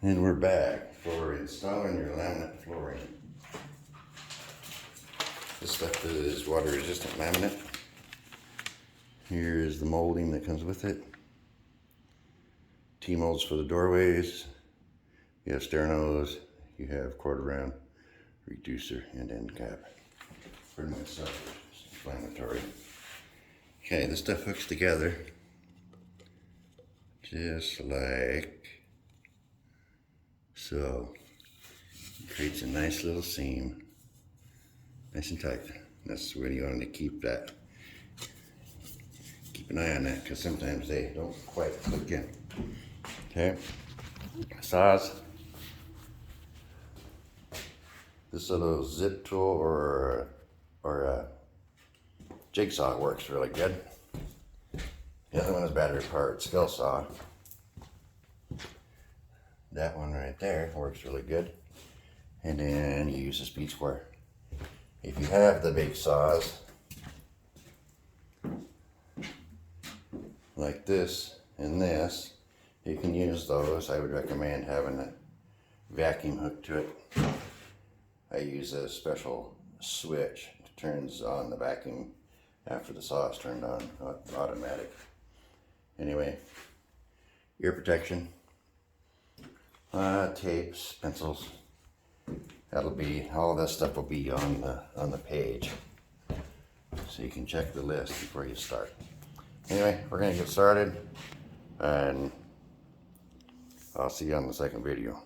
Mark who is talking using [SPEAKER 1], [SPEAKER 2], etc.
[SPEAKER 1] And we're back for installing your laminate flooring. This stuff is water resistant laminate. Here's the molding that comes with it. T-molds for the doorways. You have stair nose, you have quarter round, reducer, and end cap. Pretty much self-explanatory. Okay, this stuff hooks together just like so. It creates a nice little seam, nice and tight. That's where you want to keep that. Keep an eye on that because sometimes they don't quite click in. Okay, saws. This little zip tool or a jigsaw works really good. The other one is battery powered skill saw. That one right there works really good. And then you use a speed square. If you have the big saws like this and this, you can use those. I would recommend having a vacuum hook to it. I use a special switch that turns on the vacuum after the saw is turned on, automatic. Anyway, ear protection, tapes, pencils. That'll be, all this stuff will be on the page, so you can check the list before you start. Anyway, we're gonna get started, and I'll see you on the second video.